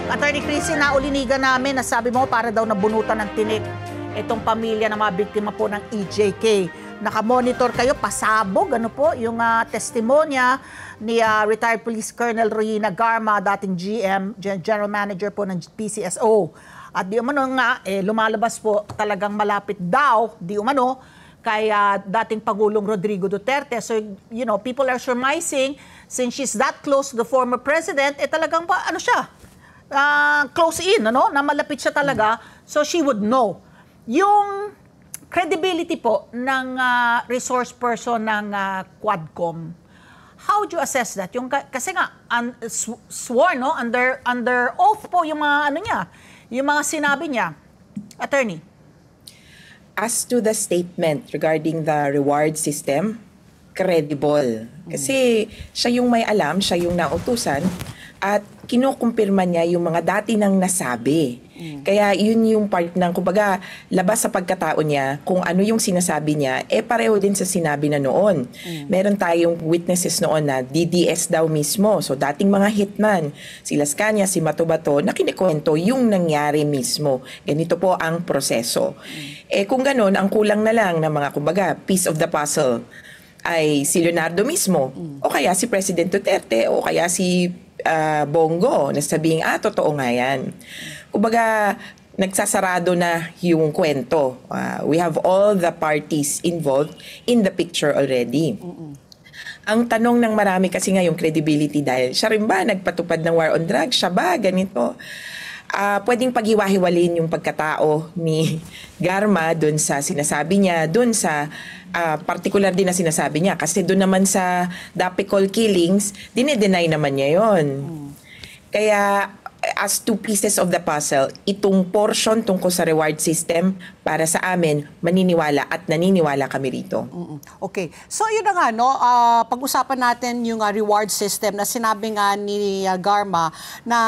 Attorney Chrissy, naulinigan namin na sabi mo para daw nabunutan ng tinik itong pamilya na mga biktima po ng EJK. Nakamonitor kayo, pasabog, ano po, yung testimonya ni retired Police Colonel Royina Garma, dating General Manager po ng PCSO. At di umano nga, lumalabas po talagang malapit daw, di umano, kay dating Pangulong Rodrigo Duterte. So, you know, people are surmising, since she's that close to the former president, talagang pa, ano siya, close in, ano, na malapit siya talaga, so she would know. Yung credibility po ng resource person ng Quadcom, how would you assess that? Yung, kasi nga, sworn, no? Under oath po yung mga, ano niya, yung mga sinabi niya. Attorney. As to the statement regarding the reward system, credible. Kasi siya yung may alam, siya yung nautusan, at kinukumpirma niya yung mga dati nang nasabi. Kaya yun yung part ng, kumbaga, labas sa pagkatao niya, kung ano yung sinasabi niya, pareho din sa sinabi na noon. Meron tayong witnesses noon na DDS daw mismo. So dating mga hitman, si Las Cañas, si Matobato, na kinikwento yung nangyari mismo. Ganito po ang proseso. Kung ganun, ang kulang na lang ng mga, kumbaga, piece of the puzzle ay si Leonardo mismo, o kaya si President Duterte, o kaya si Bongo, na sabing, totoo nga yan. Kumbaga, nagsasarado na yung kwento. We have all the parties involved in the picture already. Ang tanong ng marami kasi nga yung credibility, dahil siya rin ba nagpatupad ng war on drugs? Siya ba ganito? Pwedeng paghiwa-hiwalin yung pagkatao ni Garma dun sa sinasabi niya, dun sa particular din na sinasabi niya. Kasi dun naman sa Dapicol killings, dinedenay naman niya yon. Kaya as two pieces of the puzzle, itong portion tungkol sa reward system, para sa amin, maniniwala at naniniwala kami rito. Okay. So yun na nga, no? Pag-usapan natin yung reward system na sinabi nga ni Garma na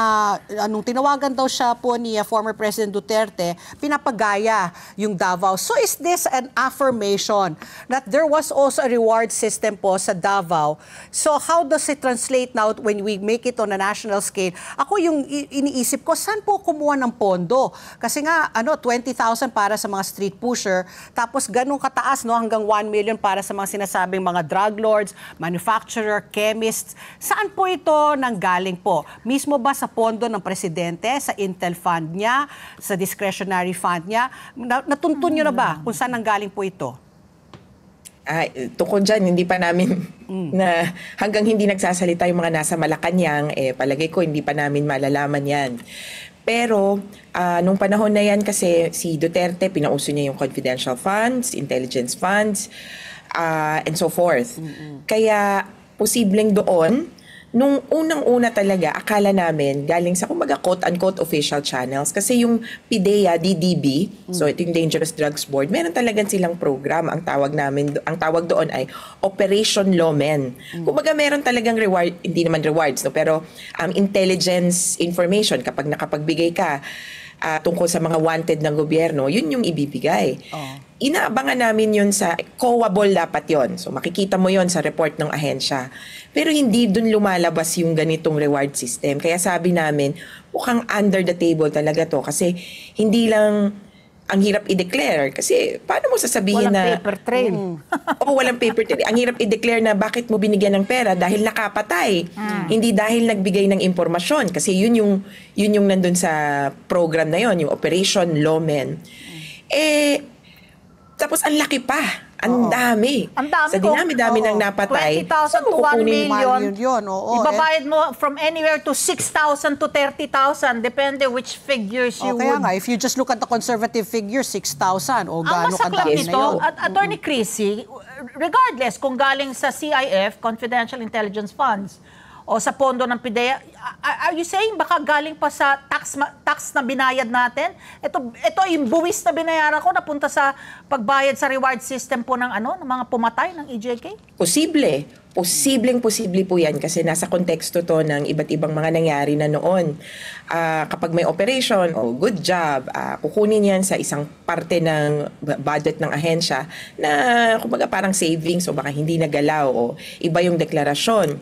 nung tinawagan daw siya po ni former President Duterte, pinapagaya yung Davao. So is this an affirmation that there was also a reward system po sa Davao? So how does it translate now when we make it on a national scale? Ako yung iniisip ko, saan po kumuha ng pondo? Kasi nga, 20,000 para sa mga street pusher, tapos ganun kataas, no, hanggang 1 million para sa mga sinasabing mga drug lords, manufacturer, chemists. Saan po ito nanggaling po? Mismo ba sa pondo ng presidente, sa Intel fund niya, sa discretionary fund niya? Natuntun nyo na ba kung saan nanggaling po ito? Tungkol dyan, hindi pa namin na hanggang hindi nagsasalita yung mga nasa Malacanang, palagay ko hindi pa namin malalaman yan. Pero nung panahon na yan kasi si Duterte, pinauso niya yung confidential funds, intelligence funds, and so forth. Kaya posibleng doon, nung unang-una talaga, akala namin galing sa kumbaga quote-unquote official channels. Kasi yung PIDEA, DDB, so ito yung Dangerous Drugs Board, meron talagang silang program. Ang tawag doon ay Operation Lawmen. Kumbaga meron talagang reward, hindi naman rewards, no, pero intelligence information kapag nakapagbigay ka tungkol sa mga wanted ng gobyerno, yun yung ibibigay. Inaabangan namin yun sa COA-ball dapat yun. So makikita mo yun sa report ng ahensya. Pero hindi dun lumalabas yung ganitong reward system. Kaya sabi namin, mukhang under the table talaga to. Kasi hindi lang ang hirap i-declare. Kasi paano mo sasabihin walang paper trail. Walang paper trail. Ang hirap i-declare na bakit mo binigyan ng pera dahil nakapatay. Hindi dahil nagbigay ng impormasyon. Kasi yun yung nandun sa program na yun, yung Operation Lawmen. Tapos ang laki pa. Ang dami. Ang dami. Sa dinami-dami ng napatay. 20,000 to 1 million. Ibabayad mo from anywhere to 6,000 to 30,000. Depende which figures you kaya would. nga, if you just look at the conservative figure, 6,000. O Ang gaano masaklap kadami nito, na yun. Attorney Chrissy, regardless kung galing sa CIF, Confidential Intelligence Funds, o sa pondo ng PIDEA, are you saying baka galing pa sa tax na binayad natin? Ito yung buwis na binayaran ko napunta sa pagbayad sa reward system po ng ng mga pumatay ng EJK? Posible. Posible po yan kasi nasa konteksto to ng iba't ibang mga nangyari na noon. Kapag may operation, good job, kukunin yan sa isang parte ng budget ng ahensya na kumbaga parang savings o baka hindi nagalaw o iba yung deklarasyon.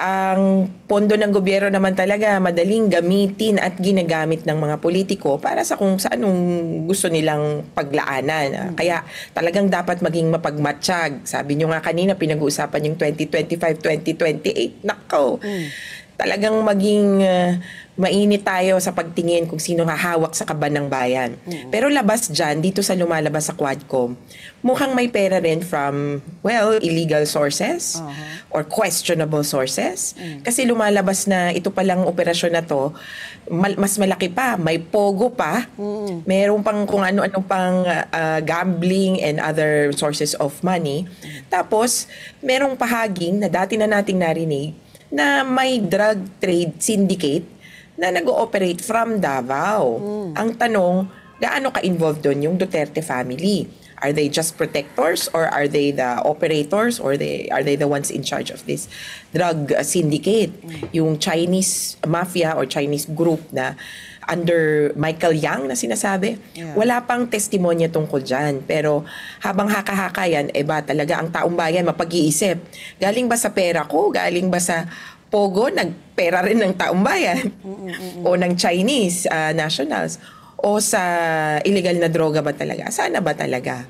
ang pondo ng gobyerno naman talaga madaling gamitin at ginagamit ng mga politiko para sa kung sa anong gusto nilang paglaanan. Kaya talagang dapat maging mapagmatsyag. Sabi nyo nga kanina, pinag-uusapan yung 2025, 2028. Nako! Talagang maging mainit tayo sa pagtingin kung sino hahawak sa kaban ng bayan. Pero labas dyan, dito sa lumalabas sa Quadcom, mukhang may pera rin from, well, illegal sources or questionable sources. Kasi lumalabas na ito palang operasyon na to, mas malaki pa, may pogo pa, meron pang kung ano-ano pang gambling and other sources of money. Tapos, merong pahaging na dati na nating narinig na may drug trade syndicate na nag-ooperate from Davao. Ang tanong, gaano ka-involved doon yung Duterte family? Are they just protectors or are they the operators or are they the ones in charge of this drug syndicate? Yung Chinese mafia or Chinese group na under Michael Yang na sinasabi. Wala pang testimonya tungkol dyan. Pero habang haka-haka yan, ba talaga ang taong bayan mapag-iisip. Galing ba sa pera ko? Galing ba sa pogo? Nagpera rin ng taong bayan? O ng Chinese nationals? O sa illegal na droga ba talaga? Sana ba talaga?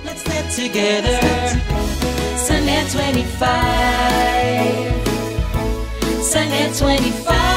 Let's get together. Sunnet 25. Sunnet 25.